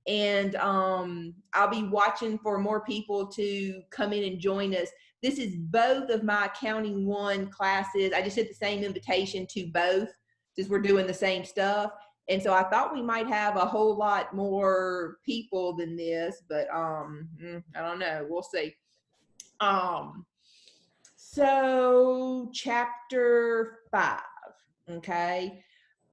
And I'll be watching for more people to come in and join us. This is both of my Accounting 1 classes. I just did the same invitation to both since we're doing the same stuff. And so I thought we might have a whole lot more people than this, but I don't know. We'll see. So chapter 5, okay.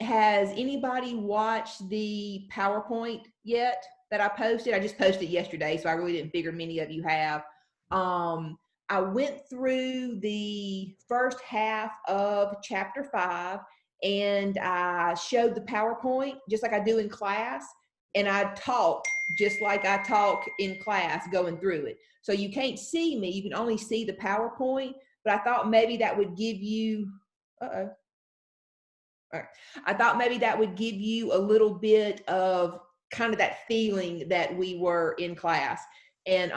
Has anybody watched the PowerPoint yet that I posted? I just posted it yesterday, so I really didn't figure many of you have. I went through the first half of chapter 5 and I showed the PowerPoint just like I do in class, and I talked just like I talk in class going through it. So you can't see me, you can only see the PowerPoint, but I thought maybe that would give you, uh-oh. All right. I thought maybe that would give you a little bit of kind of that feeling that we were in class. And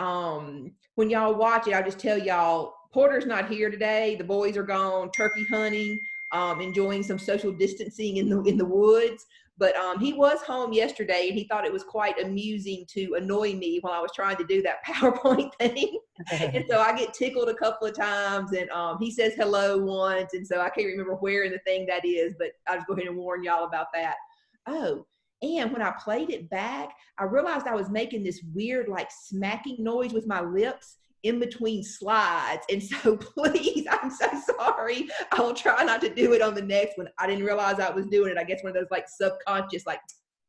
when y'all watch it, I'll just tell y'all, Porter's not here today. The boys are gone turkey hunting, enjoying some social distancing in the woods. But he was home yesterday, and he thought it was quite amusing to annoy me while I was trying to do that PowerPoint thing. And so I get tickled a couple of times, and he says hello once, and so I can't remember where in the thing that is, but I'll just go ahead and warn y'all about that. Oh, and when I played it back, I realized I was making this weird like smacking noise with my lips in between slides. And so please, I'm so sorry. I will try not to do it on the next one. I didn't realize I was doing it. I guess one of those like subconscious like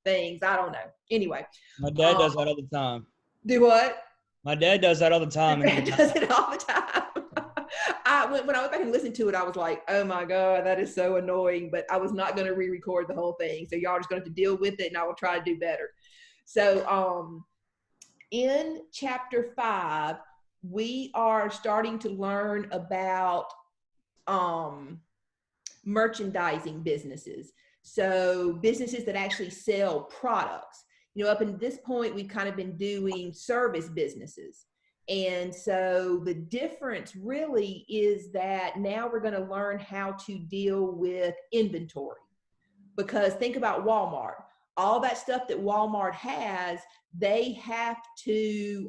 things. I don't know. Anyway. My dad does that all the time. Do what? My dad does that all the time. My dad does it all the time. When I went back and listened to it, I was like, oh my God, that is so annoying. But I was not going to re-record the whole thing. So y'all are just going to have to deal with it, and I will try to do better. So in chapter 5, we are starting to learn about merchandising businesses. So businesses that actually sell products. You know, up until this point, we've kind of been doing service businesses. And so the difference really is that now we're going to learn how to deal with inventory. Because think about Walmart. All that stuff that Walmart has, they have to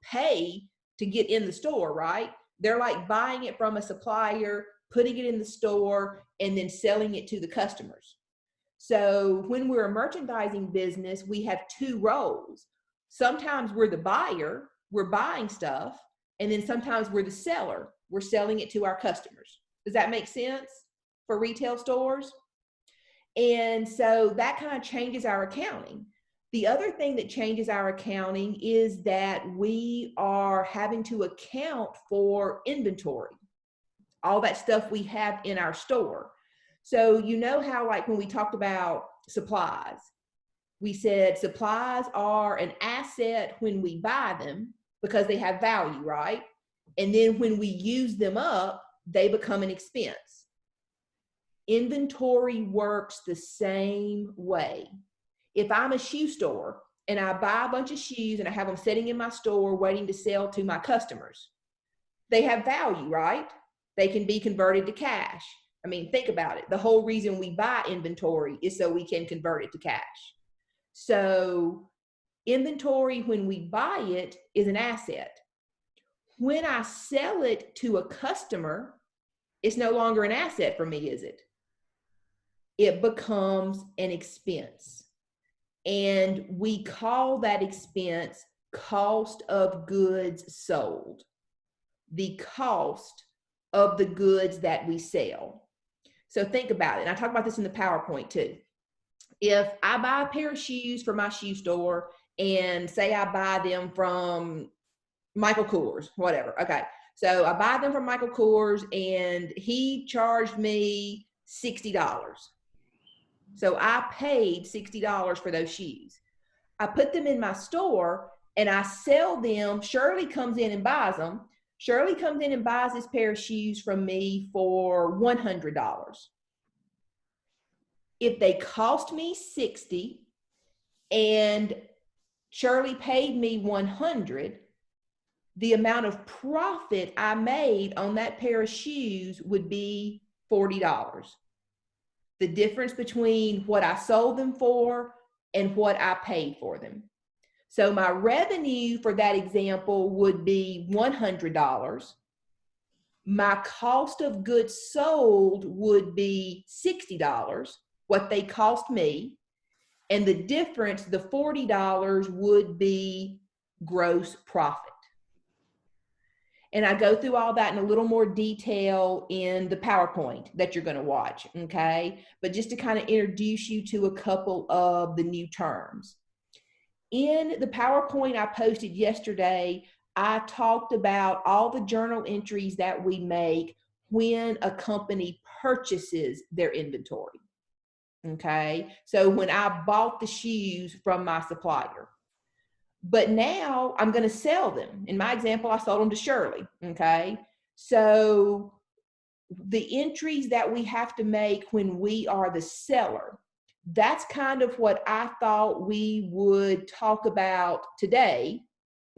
pay to get in the store, right? They're like buying it from a supplier, putting it in the store, and then selling it to the customers. So when we're a merchandising business, we have two roles. Sometimes we're the buyer, we're buying stuff, and then sometimes we're the seller, we're selling it to our customers. Does that make sense for retail stores? And so that kind of changes our accounting. The other thing that changes our accounting is that we are having to account for inventory, all that stuff we have in our store. So you know how like when we talked about supplies, we said supplies are an asset when we buy them because they have value, right? And then when we use them up, they become an expense. Inventory works the same way. If I'm a shoe store and I buy a bunch of shoes and I have them sitting in my store waiting to sell to my customers, they have value, right? They can be converted to cash. I mean, think about it. The whole reason we buy inventory is so we can convert it to cash. So inventory, when we buy it, is an asset. When I sell it to a customer, it's no longer an asset for me, is it? It becomes an expense. And we call that expense cost of goods sold. The cost of the goods that we sell. So think about it. And I talk about this in the PowerPoint too. If I buy a pair of shoes for my shoe store and say I buy them from Michael Kors, whatever. Okay. So I buy them from Michael Kors and he charged me $60. So I paid $60 for those shoes. I put them in my store and I sell them. Shirley comes in and buys them. Shirley comes in and buys this pair of shoes from me for $100. If they cost me $60 and Shirley paid me $100, the amount of profit I made on that pair of shoes would be $40. The difference between what I sold them for and what I paid for them. So my revenue for that example would be $100. My cost of goods sold would be $60, what they cost me. And the difference, the $40, would be gross profit. And I go through all that in a little more detail in the PowerPoint that you're going to watch, okay? But just to kind of introduce you to a couple of the new terms. In the PowerPoint I posted yesterday, I talked about all the journal entries that we make when a company purchases their inventory, okay? So when I bought the shoes from my supplier. But now I'm going to sell them. In my example, I sold them to Shirley, okay? So the entries that we have to make when we are the seller, that's kind of what I thought we would talk about today,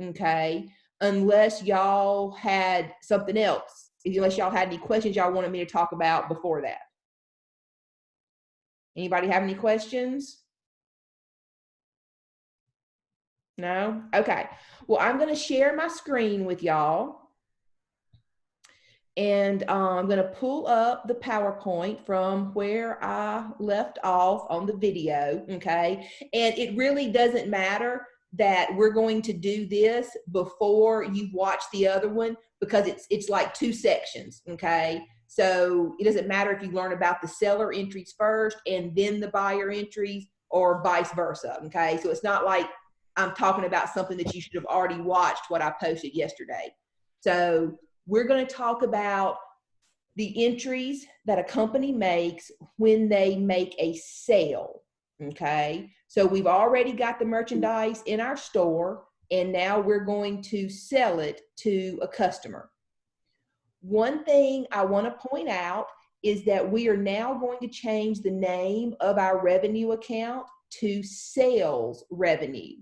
okay? Unless y'all had something else, unless y'all had any questions y'all wanted me to talk about before that. Anybody have any questions? No? Okay. Well, I'm going to share my screen with y'all. And I'm going to pull up the PowerPoint from where I left off on the video, okay? And it really doesn't matter that we're going to do this before you watch the other one, because it's like two sections, okay? So it doesn't matter if you learn about the seller entries first and then the buyer entries, or vice versa, okay? So it's not like I'm talking about something that you should have already watched what I posted yesterday. So we're going to talk about the entries that a company makes when they make a sale, okay? So we've already got the merchandise in our store, and now we're going to sell it to a customer. One thing I want to point out is that we are now going to change the name of our revenue account to sales revenue,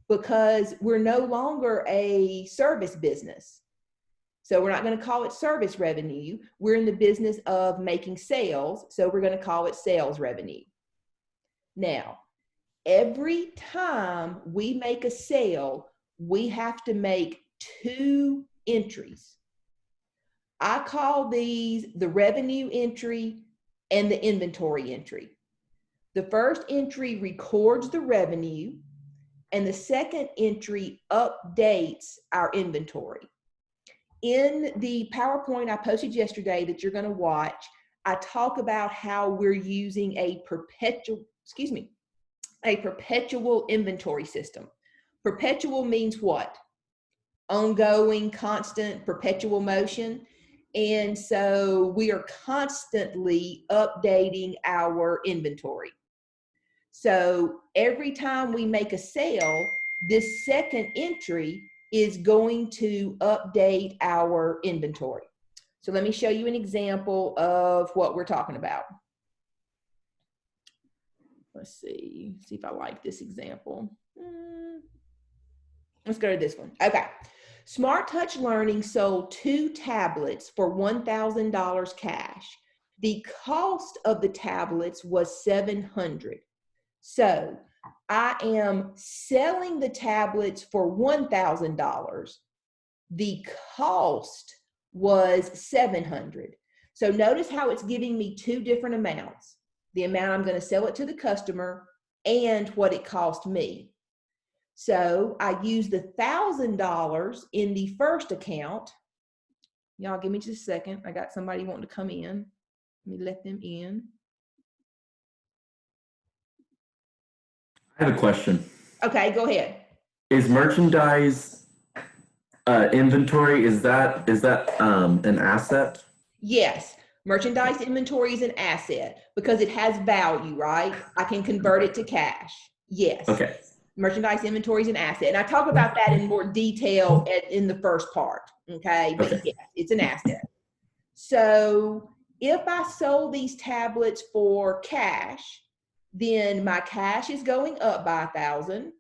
because we're no longer a service business. So we're not going to call it service revenue. We're in the business of making sales, so we're going to call it sales revenue. Now, every time we make a sale, we have to make two entries. I call these the revenue entry and the inventory entry. The first entry records the revenue, and the second entry updates our inventory. In the PowerPoint I posted yesterday that you're going to watch, I talk about how we're using a perpetual inventory system. Perpetual means what? Ongoing, constant, perpetual motion. And so we are constantly updating our inventory. So every time we make a sale, this second entry is going to update our inventory. So let me show you an example of what we're talking about. Let's see if I like this example. Let's go to this one. Okay. Smart Touch Learning sold 2 tablets for $1,000 cash. The cost of the tablets was $700. So I am selling the tablets for $1,000. The cost was $700. So notice how it's giving me two different amounts: the amount I'm going to sell it to the customer and what it cost me. So I used the $1,000 in the first account. Y'all give me just a second. I got somebody wanting to come in. Let me let them in. I have a question. Okay, go ahead. Is merchandise inventory, is that an asset? Yes, merchandise inventory is an asset because it has value, right? I can convert it to cash. Yes. Okay. Merchandise inventory is an asset. And I talk about that in more detail in the first part, okay? But yes, it's an asset. So if I sold these tablets for cash, then my cash is going up by $1,000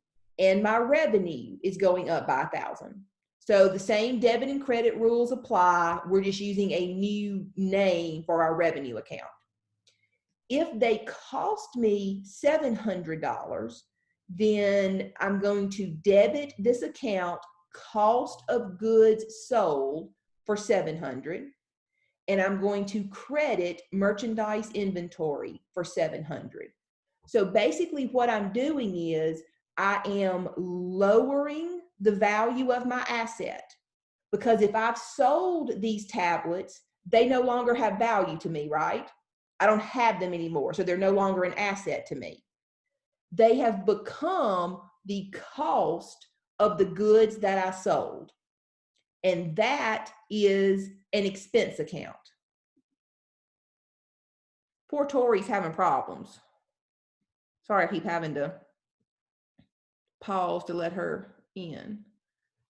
and my revenue is going up by $1,000. So the same debit and credit rules apply. We're just using a new name for our revenue account. If they cost me $700, then I'm going to debit this account cost of goods sold for $700, and I'm going to credit merchandise inventory for $700. So basically what I'm doing is I am lowering the value of my asset, because if I've sold these tablets, they no longer have value to me, right? I don't have them anymore, so they're no longer an asset to me. They have become the cost of the goods that I sold. And that is an expense account. Poor Tori's having problems. Sorry, I keep having to pause to let her in.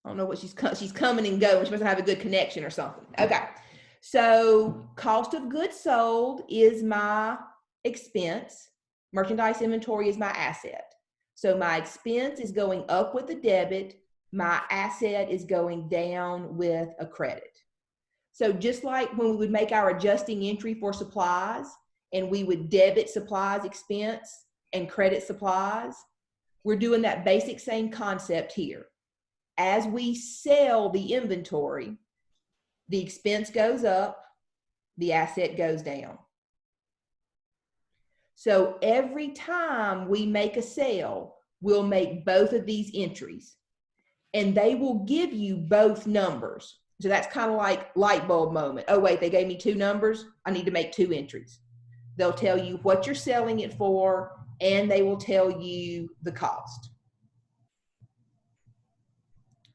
I don't know what she's coming and going. She must have a good connection or something. Okay. So cost of goods sold is my expense. Merchandise inventory is my asset. So my expense is going up with the debit. My asset is going down with a credit. So just like when we would make our adjusting entry for supplies and we would debit supplies expense and credit supplies, we're doing that basic same concept here. As we sell the inventory, the expense goes up, the asset goes down. So every time we make a sale, we'll make both of these entries, and they will give you both numbers. So that's kind of like light bulb moment. Oh, wait, they gave me two numbers. I need to make two entries. They'll tell you what you're selling it for, and they will tell you the cost.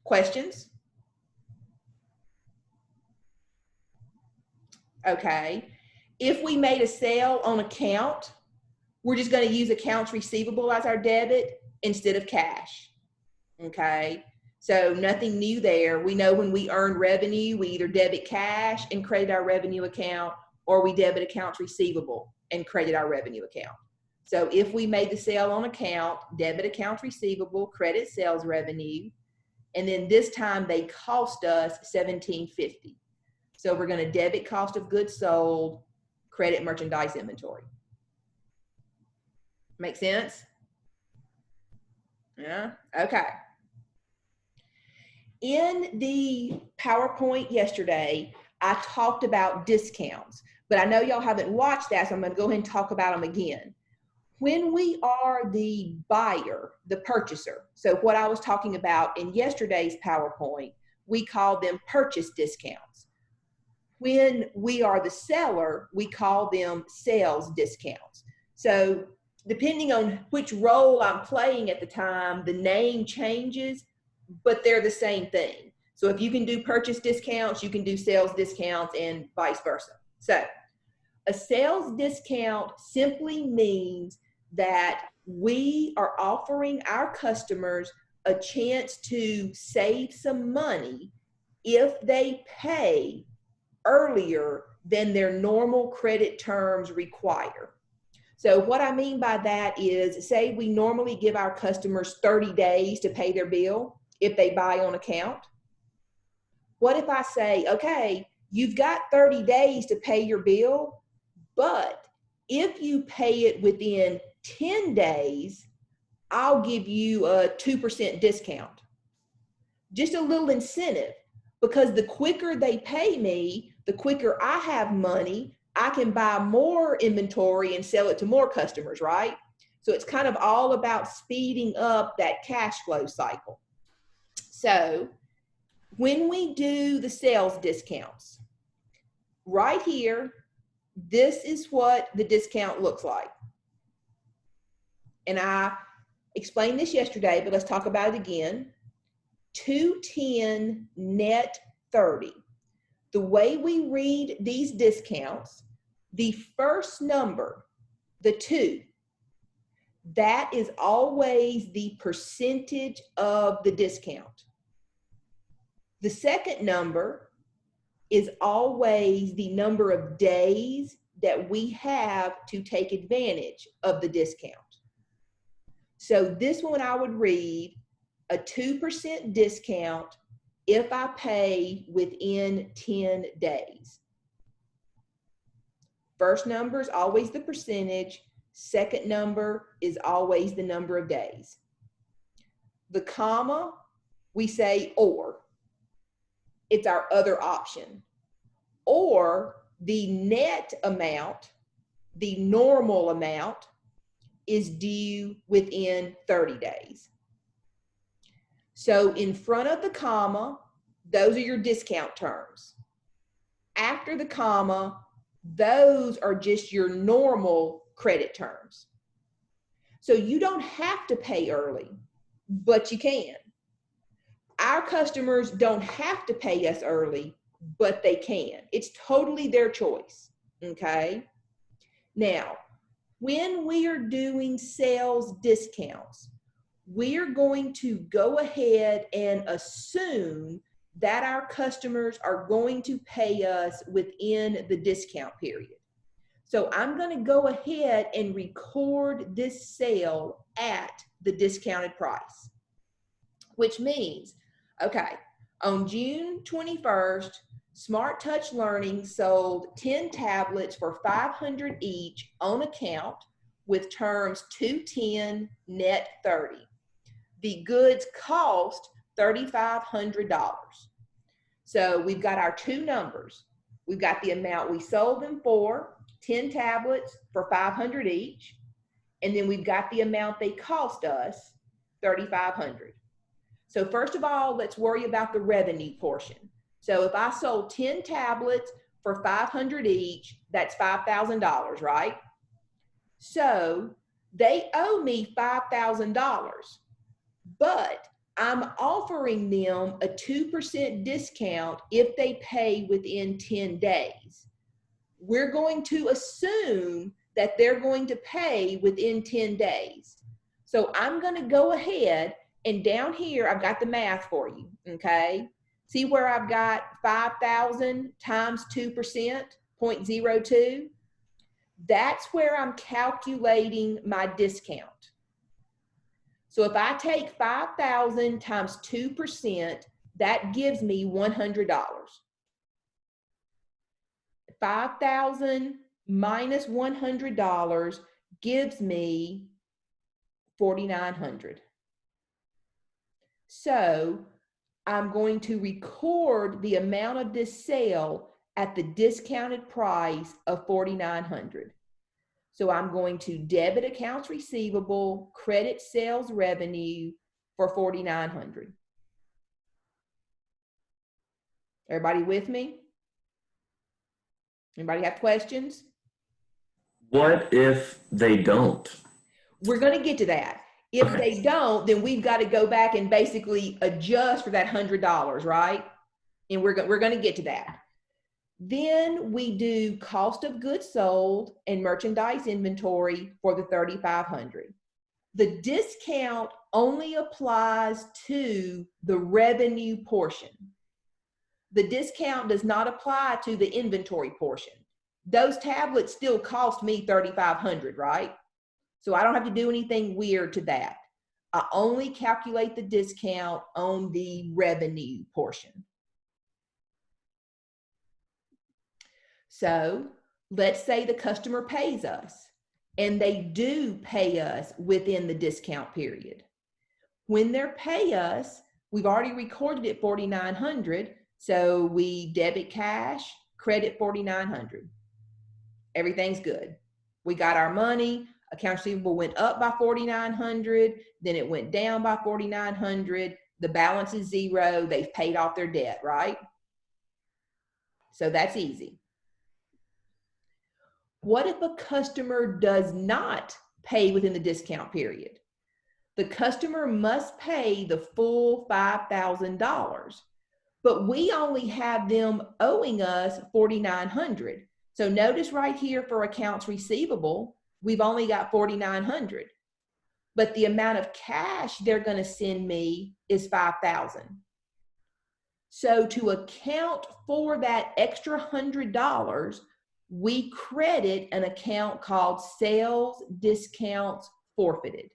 Questions? Okay. If we made a sale on account, we're just going to use accounts receivable as our debit instead of cash. Okay. So nothing new there. We know when we earn revenue, we either debit cash and credit our revenue account, or we debit accounts receivable and credit our revenue account. So if we made the sale on account, debit accounts receivable, credit sales revenue, and then this time they cost us $17.50. So we're going to debit cost of goods sold, credit merchandise inventory. Make sense? Yeah. Okay. In the PowerPoint yesterday, I talked about discounts, but I know y'all haven't watched that, so I'm going to go ahead and talk about them again. When we are the buyer, the purchaser, so what I was talking about in yesterday's PowerPoint, we call them purchase discounts. When we are the seller, we call them sales discounts. So depending on which role I'm playing at the time, the name changes, but they're the same thing. So if you can do purchase discounts, you can do sales discounts and vice versa. So a sales discount simply means that we are offering our customers a chance to save some money if they pay earlier than their normal credit terms require. So what I mean by that is, say we normally give our customers 30 days to pay their bill if they buy on account. What if I say, okay, you've got 30 days to pay your bill, but if you pay it within 10 days, I'll give you a 2% discount. Just a little incentive, because the quicker they pay me, the quicker I have money, I can buy more inventory and sell it to more customers, right? So it's kind of all about speeding up that cash flow cycle. So when we do the sales discounts, right here, this is what the discount looks like. And I explained this yesterday, but let's talk about it again. 210 net 30. The way we read these discounts, the first number, the 2, that is always the percentage of the discount. The second number is always the number of days that we have to take advantage of the discount. So this one I would read a 2% discount if I pay within 10 days. First number is always the percentage. Second number is always the number of days. The comma, we say or. It's our other option. Or the net amount, the normal amount, is due within 30 days. So in front of the comma, those are your discount terms. After the comma, those are just your normal credit terms. So you don't have to pay early, but you can. Our customers don't have to pay us early, but they can. It's totally their choice, okay? Now, when we are doing sales discounts, we're going to go ahead and assume that our customers are going to pay us within the discount period. So I'm going to go ahead and record this sale at the discounted price, which means, okay, on June 21st, Smart Touch Learning sold 10 tablets for $500 each on account with terms 210 net 30. The goods cost $3,500. So we've got our two numbers. We've got the amount we sold them for, 10 tablets for $500 each, and then we've got the amount they cost us, $3,500. So first of all, let's worry about the revenue portion. So if I sold 10 tablets for $500 each, that's $5,000, right? So they owe me $5,000, but I'm offering them a 2% discount if they pay within 10 days. We're going to assume that they're going to pay within 10 days. So I'm going to go ahead and down here, I've got the math for you, okay? See where I've got 5,000 times 2%, 0.02? That's where I'm calculating my discount. So if I take 5,000 times 2%, that gives me $100. 5,000 minus $100 gives me $4,900. So I'm going to record the amount of this sale at the discounted price of $4,900. So I'm going to debit accounts receivable, credit sales revenue for $4,900. Everybody with me? Anybody have questions? What if they don't? We're going to get to that. If they don't, then we've got to go back and basically adjust for that $100, right? And we're going to get to that. Then we do cost of goods sold and merchandise inventory for the $3,500. The discount only applies to the revenue portion. The discount does not apply to the inventory portion. Those tablets still cost me $3,500, right? So I don't have to do anything weird to that. I only calculate the discount on the revenue portion. So let's say the customer pays us, and they do pay us within the discount period. When they pay us, we've already recorded it $4,900, so we debit cash, credit $4,900. Everything's good. We got our money. Accounts receivable went up by $4,900, then it went down by $4,900. The balance is zero. They've paid off their debt, right? So that's easy. What if a customer does not pay within the discount period? The customer must pay the full $5,000, but we only have them owing us $4,900. So notice right here for accounts receivable, we've only got $4,900, but the amount of cash they're going to send me is $5,000. So to account for that extra $100, we credit an account called sales discounts forfeited.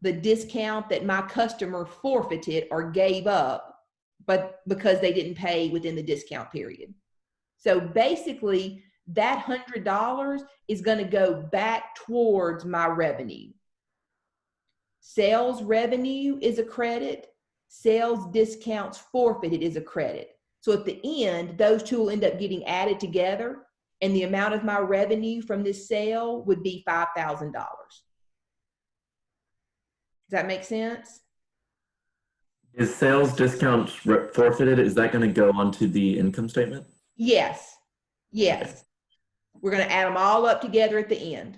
The discount that my customer forfeited or gave up, but because they didn't pay within the discount period. So basically, that $100 is going to go back towards my revenue. Sales revenue is a credit. Sales discounts forfeited is a credit. So at the end, those two will end up getting added together, and the amount of my revenue from this sale would be $5,000. Does that make sense? Is sales discounts forfeited? Is that going to go onto the income statement? Yes. Yes. Okay. We're going to add them all up together at the end.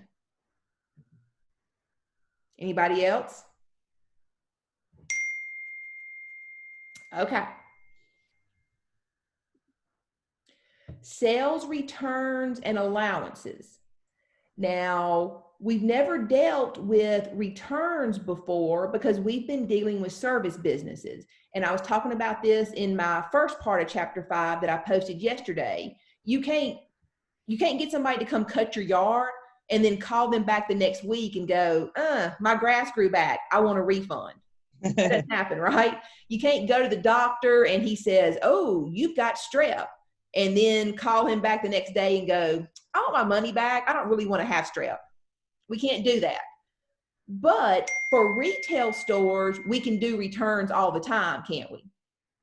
Anybody else? Okay. Sales returns and allowances. Now, we've never dealt with returns before because we've been dealing with service businesses. And I was talking about this in my first part of chapter 5 that I posted yesterday. You can't get somebody to come cut your yard and then call them back the next week and go, my grass grew back, I want a refund. That doesn't happen, right? You can't go to the doctor and he says, oh, you've got strep, and then call him back the next day and go, I want my money back, I don't really want to have strep. We can't do that. But for retail stores, we can do returns all the time, can't we?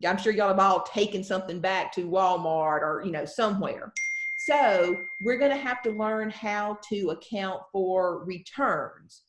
I'm sure y'all have all taken something back to Walmart or, somewhere. So we're going to have to learn how to account for returns.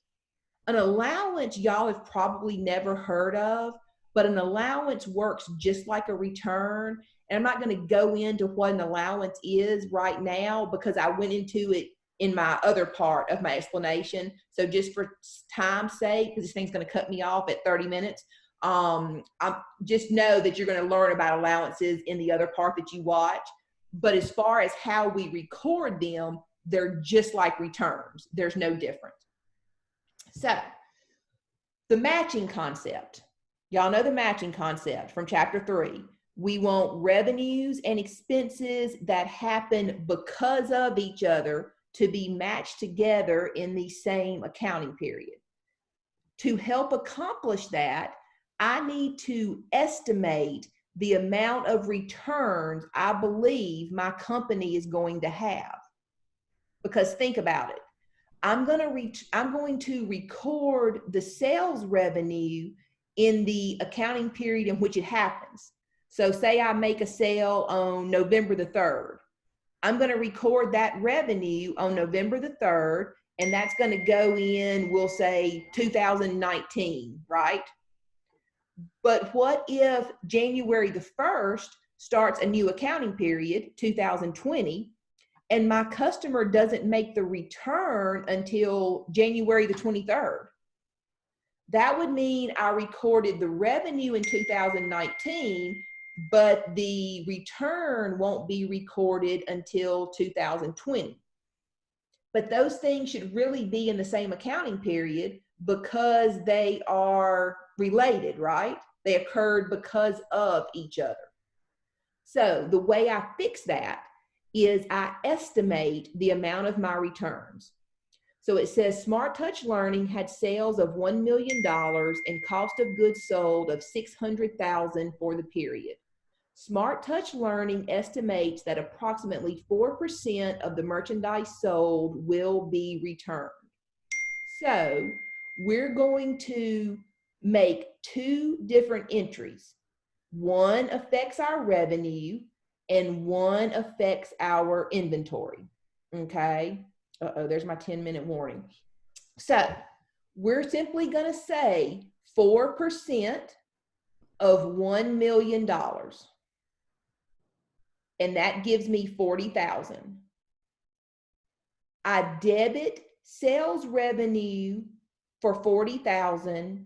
An allowance y'all have probably never heard of, but an allowance works just like a return. And I'm not going to go into what an allowance is right now because I went into it in my other part of my explanation. So just for time's sake, because this thing's going to cut me off at 30 minutes, I just know that you're going to learn about allowances in the other part that you watch. But as far as how we record them, they're just like returns. There's no difference. So the matching concept, y'all know the matching concept from chapter 3. We want revenues and expenses that happen because of each other to be matched together in the same accounting period. To help accomplish that, I need to estimate the amount of returns I believe my company is going to have. Because think about it. I'm going to record the sales revenue in the accounting period in which it happens. So say I make a sale on November the 3rd. I'm going to record that revenue on November the 3rd, and that's going to go in, we'll say 2019, right? But what if January the 1st starts a new accounting period, 2020, and my customer doesn't make the return until January the 23rd? That would mean I recorded the revenue in 2019, but the return won't be recorded until 2020. But those things should really be in the same accounting period because they are related, right? They occurred because of each other. So the way I fix that is I estimate the amount of my returns. So it says Smart Touch Learning had sales of $1 million and cost of goods sold of $600,000 for the period. Smart Touch Learning estimates that approximately 4% of the merchandise sold will be returned. So we're going to make two different entries. One affects our revenue and one affects our inventory. Okay. There's my 10-minute warning. So we're simply going to say 4% of $1 million. And that gives me 40,000. I debit sales revenue for 40,000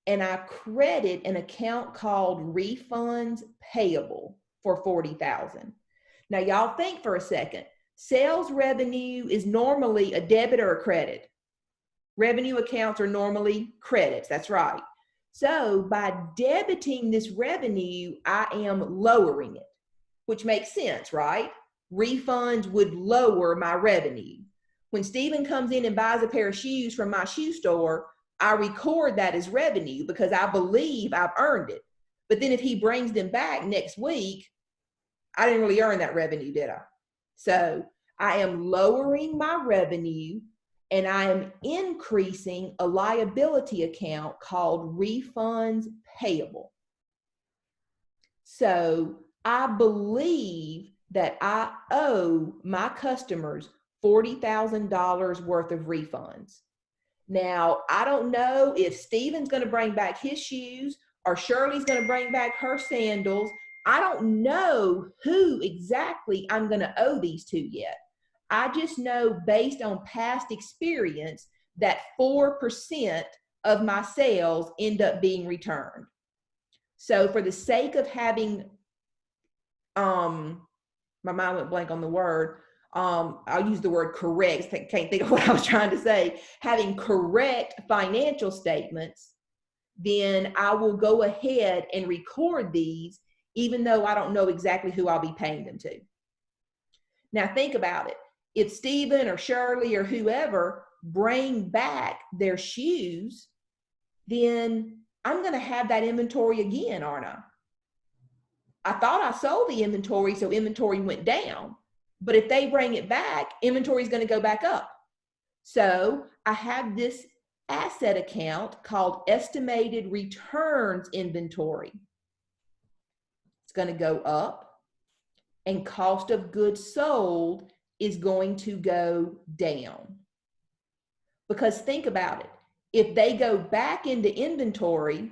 and I credit an account called refunds payable for 40,000. Now y'all think for a second. Sales revenue is normally a debit or a credit. Revenue accounts are normally credits, that's right. So by debiting this revenue, I am lowering it, which makes sense, right? Refunds would lower my revenue. When Stephen comes in and buys a pair of shoes from my shoe store, I record that as revenue because I believe I've earned it. But then if he brings them back next week, I didn't really earn that revenue, did I? So I am lowering my revenue and I am increasing a liability account called refunds payable. So I believe that I owe my customers $40,000 worth of refunds. Now, I don't know if Stephen's going to bring back his shoes or Shirley's going to bring back her sandals. I don't know who exactly I'm going to owe these to yet. I just know based on past experience that 4% of my sales end up being returned. So for the sake of having, my mind went blank on the word, I'll use the word correct. I can't think of what I was trying to say. Having correct financial statements, then I will go ahead and record these, even though I don't know exactly who I'll be paying them to. Now think about it. If Stephen or Shirley or whoever bring back their shoes, then I'm going to have that inventory again, aren't I? I thought I sold the inventory, so inventory went down. But if they bring it back, inventory is going to go back up. So I have this asset account called estimated returns inventory. It's going to go up, and cost of goods sold is going to go down. Because think about it. If they go back into inventory,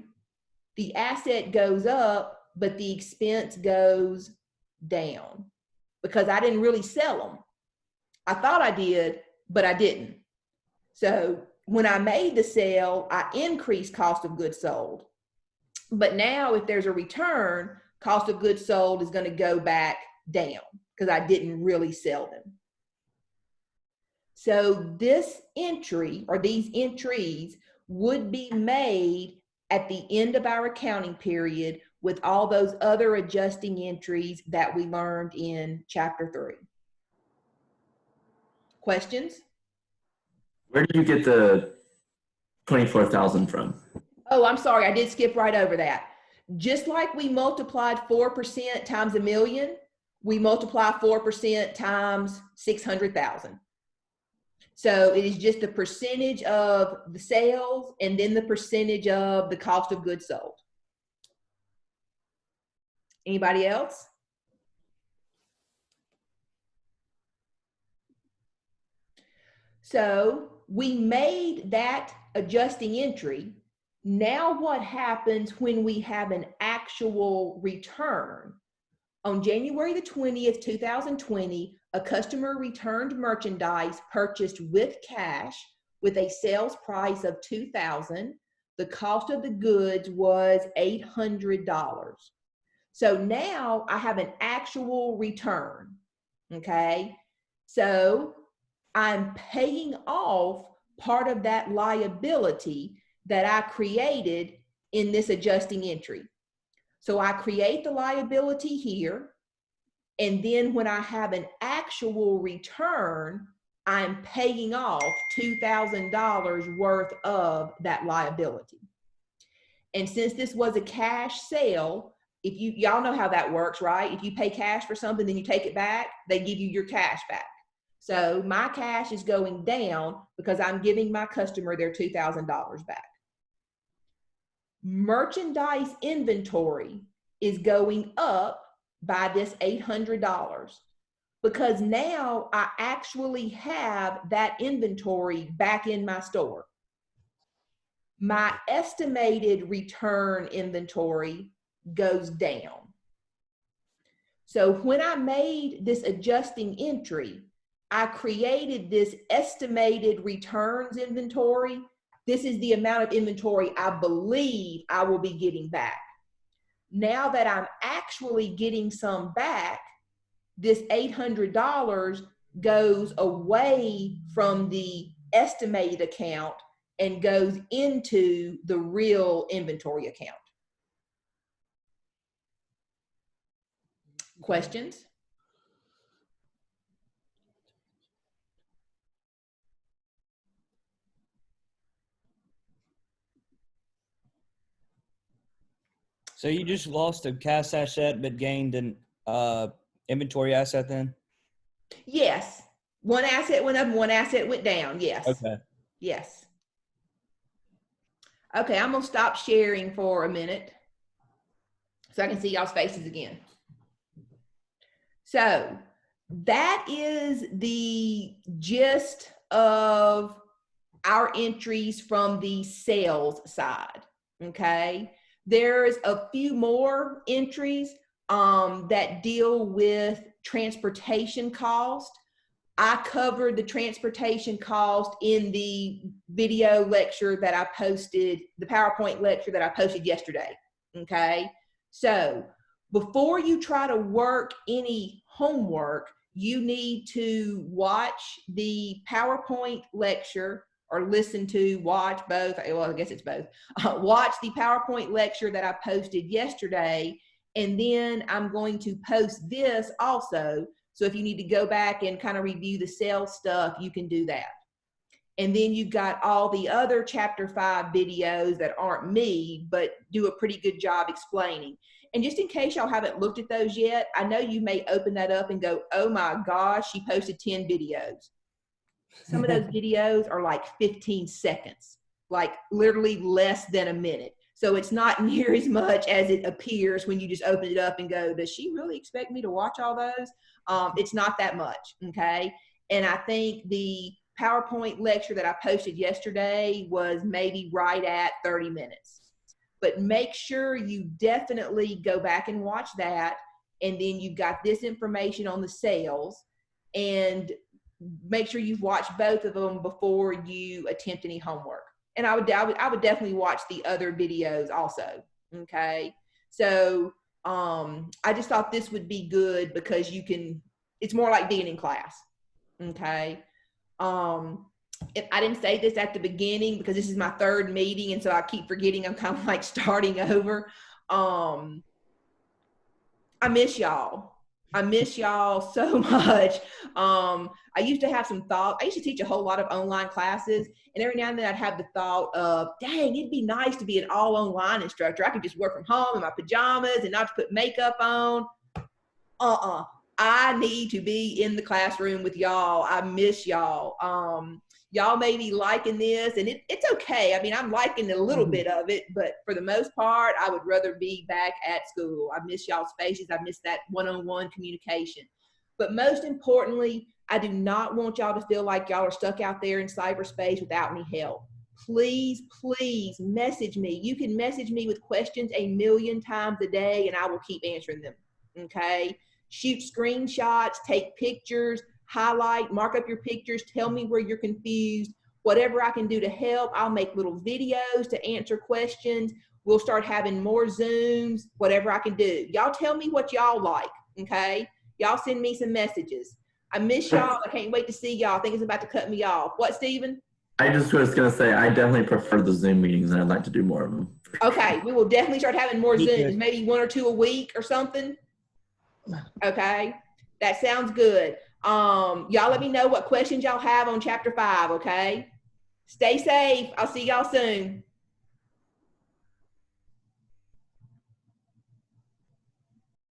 the asset goes up, but the expense goes down because I didn't really sell them. I thought I did, but I didn't. So when I made the sale, I increased cost of goods sold. But now if there's a return, cost of goods sold is going to go back down because I didn't really sell them. So this entry or these entries would be made at the end of our accounting period with all those other adjusting entries that we learned in chapter 3. Questions? Where do you get the 24,000 from? Oh, I'm sorry. I did skip right over that. Just like we multiplied 4% times a million, we multiply 4% times 600,000. So it is just the percentage of the sales and then the percentage of the cost of goods sold. Anybody else? So we made that adjusting entry. Now what happens when we have an actual return? On January the 20th, 2020, a customer returned merchandise purchased with cash with a sales price of $2,000. The cost of the goods was $800. So now I have an actual return, okay? So I'm paying off part of that liability that I created in this adjusting entry. So I create the liability here, and then when I have an actual return, I'm paying off $2,000 worth of that liability. And since this was a cash sale, if y'all know how that works, right? If you pay cash for something, then you take it back, they give you your cash back. So my cash is going down because I'm giving my customer their $2,000 back. Merchandise inventory is going up by this $800 because now I actually have that inventory back in my store. My estimated return inventory goes down. So when I made this adjusting entry, I created this estimated returns inventory. This is the amount of inventory I believe I will be getting back. Now that I'm actually getting some back, this $800 goes away from the estimated account and goes into the real inventory account. Questions? So you just lost a cash asset but gained an inventory asset then? Yes. One asset went up and one asset went down. Yes. Okay. Yes. Okay, I'm going to stop sharing for a minute so I can see y'all's faces again. So that is the gist of our entries from the sales side. Okay. There's a few more entries that deal with transportation cost. I covered the transportation cost in the video lecture that I posted, the PowerPoint lecture that I posted yesterday. Okay. So before you try to work any homework, you need to watch the PowerPoint lecture or listen to, watch both. Well, I guess it's both. Watch the PowerPoint lecture that I posted yesterday. And then I'm going to post this also. So if you need to go back and kind of review the sales stuff, you can do that. And then you've got all the other chapter 5 videos that aren't me, but do a pretty good job explaining. And just in case y'all haven't looked at those yet, I know you may open that up and go, oh my gosh, she posted 10 videos. Some of those videos are like 15 seconds, like literally less than a minute. So it's not near as much as it appears when you just open it up and go, does she really expect me to watch all those? It's not that much, okay? And I think the PowerPoint lecture that I posted yesterday was maybe right at 30 minutes. But make sure you definitely go back and watch that. And then you've got this information on the sales. And make sure you've watched both of them before you attempt any homework. And I would definitely watch the other videos also, okay? So I just thought this would be good because it's more like being in class, okay? If I didn't say this at the beginning because this is my 3rd meeting and so I keep forgetting I'm kind of like starting over. I miss y'all. I miss y'all so much. I used to have some thought. I used to teach a whole lot of online classes, and every now and then I'd have the thought of, dang, it'd be nice to be an all online instructor. I could just work from home in my pajamas and not to put makeup on. I need to be in the classroom with y'all. I miss y'all. Y'all may be liking this, and it's okay. I mean, I'm liking a little bit of it, but for the most part, I would rather be back at school. I miss y'all's faces. I miss that one-on-one communication. But most importantly, I do not want y'all to feel like y'all are stuck out there in cyberspace without any help. Please, please message me. You can message me with questions 1,000,000 times a day, and I will keep answering them, okay? Shoot screenshots, take pictures, highlight, mark up your pictures, tell me where you're confused. Whatever I can do to help, I'll make little videos to answer questions. We'll start having more Zooms, whatever I can do. Y'all tell me what y'all like, okay? Y'all send me some messages. I miss y'all. I can't wait to see y'all. I think it's about to cut me off. What, Stephen? I just was going to say, I definitely prefer the Zoom meetings and I'd like to do more of them. Okay, we will definitely start having more Me Zooms, too. maybe 1 or 2 a week or something. Okay, that sounds good. Y'all let me know what questions y'all have on chapter 5, okay? Stay safe. I'll see y'all soon.